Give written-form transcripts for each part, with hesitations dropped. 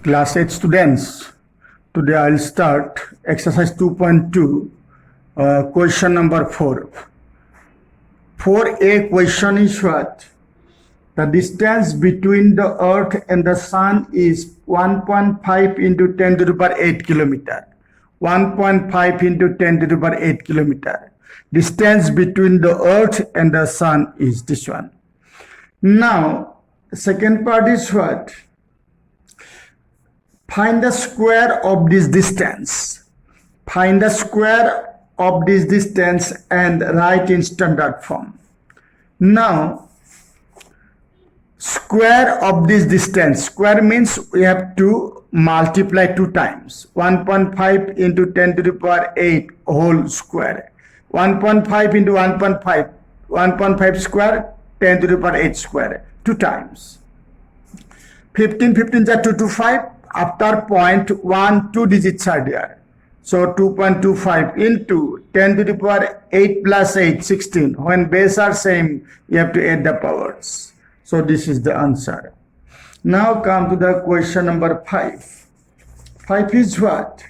Class 8 students, today I'll start exercise 2.2, question number 4. For a question is what? The distance between the earth and the sun is 1.5 into 10 to the power 8 kilometer. 1.5 into 10 to the power 8 kilometer. Distance between the earth and the sun is this one. Now, second part is what? Find the square of this distance. Find the square of this distance and write in standard form. Now, square of this distance. Square means we have to multiply 2 times. 1.5 into 10 to the power 8 whole square. 1.5 into 1.5. 1.5 square, 10 to the power 8 square. 2 times. 15 is 2 to 5. After point 1, 2 digits are there. So 2.25 into 10 to the power 8 plus 8, 16. When base are same, you have to add the powers. So this is the answer. Now come to the question number 5. 5 is what?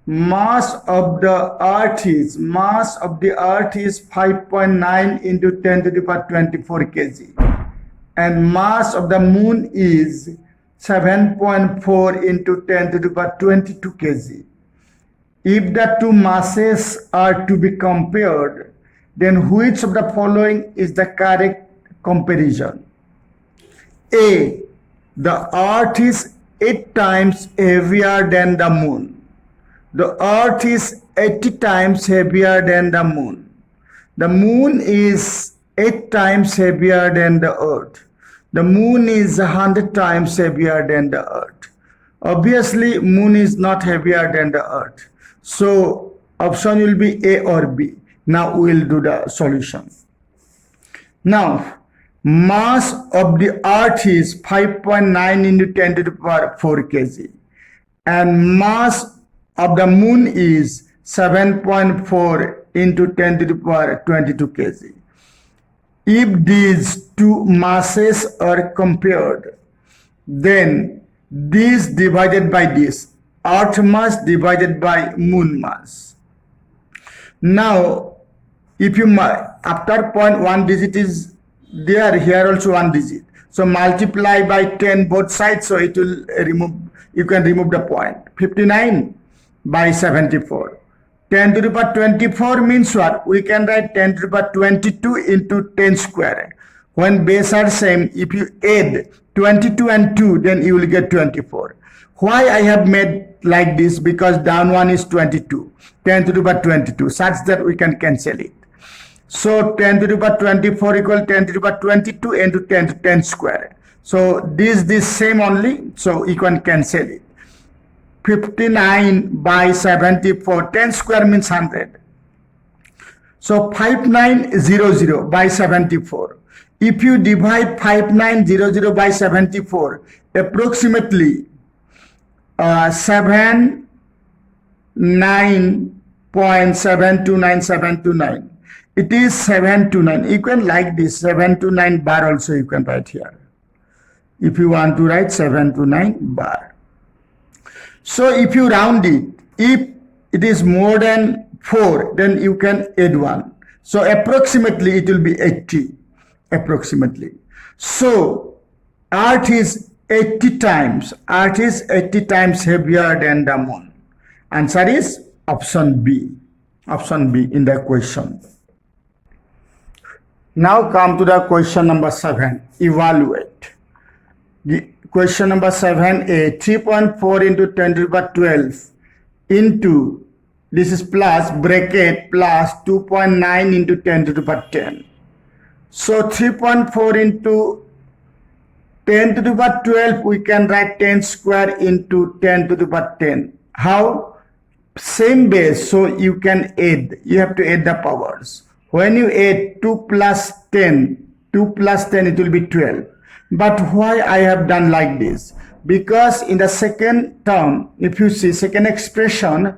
Mass of the earth is 5.9 into 10 to the power 24 kg. And mass of the moon is 7.4 into 10 to the power 22 kg. If the two masses are to be compared, then which of the following is the correct comparison? A. The earth is 8 times heavier than the moon. The earth is 80 times heavier than the moon. The moon is 8 times heavier than the earth. The moon is 100 times heavier than the earth. Obviously, moon is not heavier than the earth. So, option will be A or B. Now, we will do the solution. Now, mass of the earth is 5.9 into 10 to the power 4 kg. And mass of the moon is 7.4 into 10 to the power 22 kg. If these two masses are compared, then this divided by this, earth mass divided by moon mass. Now, if you after point 1 digit is there, here also 1 digit. So multiply by 10 both sides, so it will remove, you can remove the point. 59 by 74. 10 to the power 24 means what? We can write 10 to the power 22 into 10 square. When base are same, if you add 22 and 2, then you will get 24. Why I have made like this? Because down one is 22. 10 to the power 22, such that we can cancel it. So 10 to the power 24 equal 10 to the power 22 into 10 to 10 square. So this same only, so you can cancel it. 59 by 74, 10 square means 100. So 5900 by 74. If you divide 5900 by 74, approximately 79.729729. It is 729. You can like this 729 bar also you can write here. If you want to write 729 bar. So if you round it, if it is more than 4, then you can add 1. So approximately it will be 80. Approximately. So earth is 80 times. Earth is 80 times heavier than the moon. Answer is option B. Option B in the question. Now come to the question number 7. Evaluate. The question number 7a, 3.4 into 10 to the power 12 into, this is plus bracket plus 2.9 into 10 to the power 10. So 3.4 into 10 to the power 12, we can write 10 square into 10 to the power 10. How? Same base, so you can add. You have to add the powers. When you add 2 plus 10, it will be 12. But why I have done like this? Because in the second term, if you see second expression,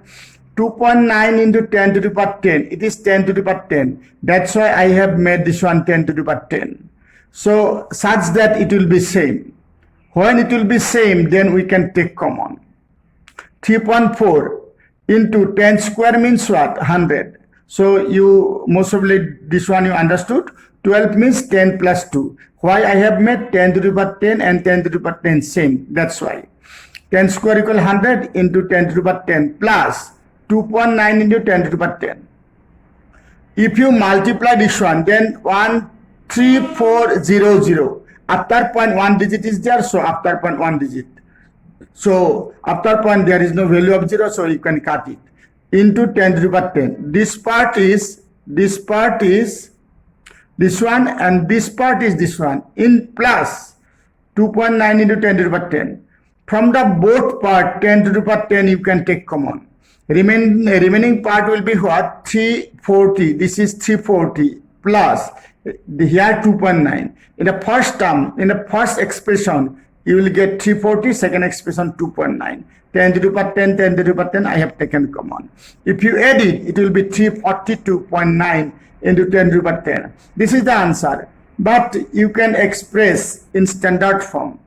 2.9 into 10 to the power 10, it is 10 to the power 10. That's why I have made this one 10 to the power 10. So such that it will be same. When it will be same, then we can take common. 3.4 into 10 square means what? 100. So you most probably this one you understood. 12 means 10 plus 2. Why I have made 10 to the power 10 and 10 to the power 10 same. That's why. 10 square equal 100 into 10 to the power 10 plus 2.9 into 10 to the power 10. If you multiply this one, then 13400. After point one digit is there, so after point one digit. So after point there is no value of 0, so you can cut it. Into 10 to the power 10. This part is this one, and this part is this one. In plus 2.9 into 10 to the power 10. From the both part 10 to the power 10 you can take common. Remaining part will be what? 340. This is 340 plus here 2.9. In the first term, in the first expression, you will get 340, second expression 2.9. 10 to the power 10, 10 to the power 10, I have taken common. If you add it, it will be 342.9 into 10 to the power 10. This is the answer. But you can express in standard form.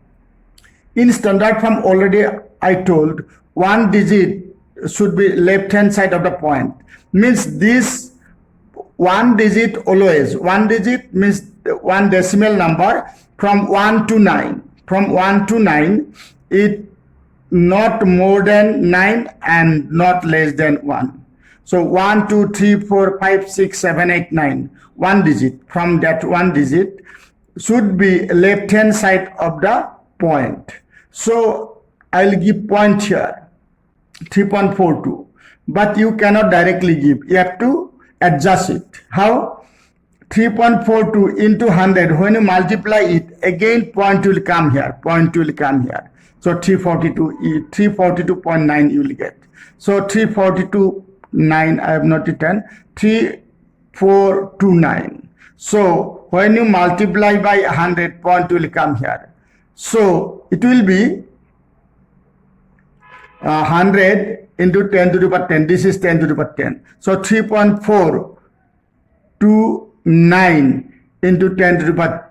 In standard form, already I told, one digit should be left hand side of the point. Means this one digit always. One digit means one decimal number from 1 to 9. From 1 to 9, it not more than 9 and not less than 1. So 1, 2, 3, 4, 5, 6, 7, 8, 9. One digit. From that one digit should be left hand side of the point. So I'll give point here 3.42, but you cannot directly give. You have to adjust it. How? 3.42 into 100. When you multiply it, again point will come here. Point will come here. So 342.9 you will get. So 342.9 I have not written. 3429. So when you multiply by 100, point will come here. So it will be 100 into 10 to the power 10. This is 10 to the power 10. So 3.429 into 10 to the power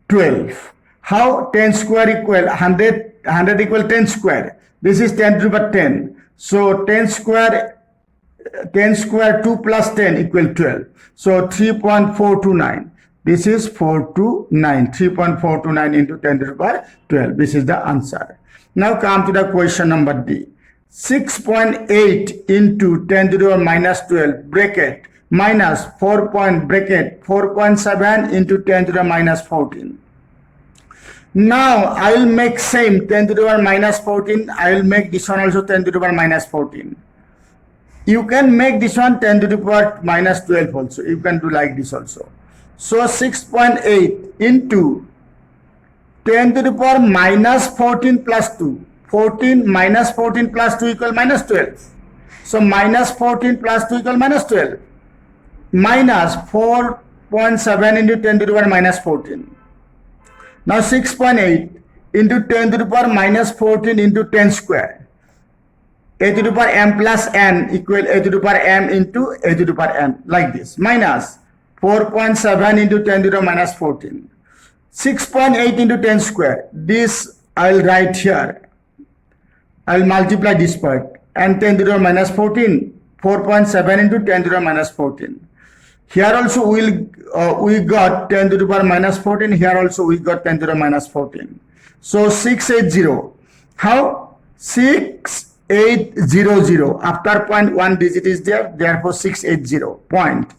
12. How? 10 square equal 100. 100 equal 10 square. This is 10 to the power 10. So 10 square 2 plus 10 equal 12. So 3.429. This is 429. 3.429 into 10 to the power 12. This is the answer. Now come to the question number D. 6.8 into 10 to the power minus 12 bracket minus 4.7 into 10 to the minus 14. Now I will make same 10 to the power minus 14. I will make this one also 10 to the power minus 14. You can make this one 10 to the power minus 12 also. You can do like this also. So 6.8 into 10 to the power minus 14 plus 2. 14 minus 14 plus 2 equal minus 12. So minus 14 plus 2 equal minus 12. Minus 4.7 into 10 to the power minus 14. Now 6.8 into 10 to the power minus 14 into 10 square. A to the power m plus n equal a to the power m into a to the power m. Like this. Minus 4.7 into 10 to the minus 14. 6.8 into 10 square. This I will write here. I will multiply this part. And 10 to the minus 14. 4.7 into 10 to the minus 14. Here also we got 10 to the power minus 14. Here also we got 10 to the minus 14. So 680. How? 6800. After point one digit is there. Therefore 680. Point.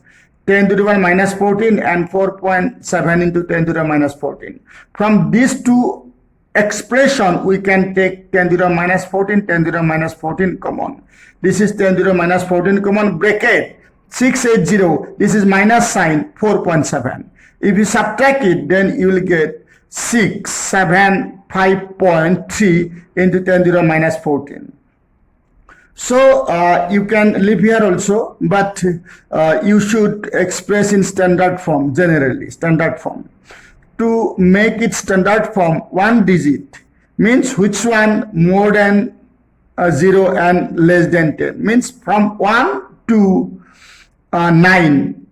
10 to the power minus 14 and 4.7 into 10 to the minus 14. From these two expression, we can take 10 to the minus 14, 10 to the minus 14 common. This is 10 to the minus 14 common bracket. 680. This is minus sign 4.7. If you subtract it, then you will get 675.3 into 10 to the minus 14. So you can live here also, but you should express in standard form, generally standard form. To make it standard form, one digit means which one more than 0 and less than 10. Means from 1 to 9,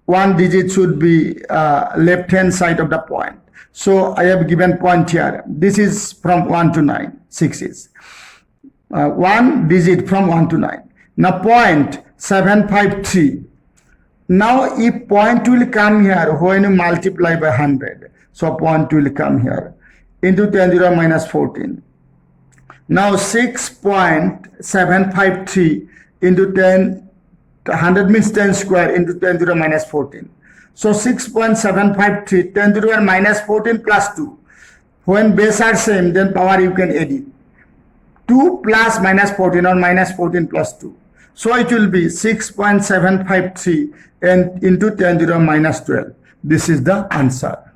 one digit should be left hand side of the point. So I have given point here. This is from 1 to 9, 6 is. one digit from 1 to 9. Now 0.753. Now if point will come here when you multiply by 100. So point will come here into 10 to the minus 14. Now 6.753 into 10, 100 means 10 square into 10 to the minus 14. So 6.753, 10 to the minus 14 plus 2. When base are same, then power you can add it. 2 plus minus 14 or minus 14 plus 2. So it will be 6.753 and into 10 to the minus 12. This is the answer.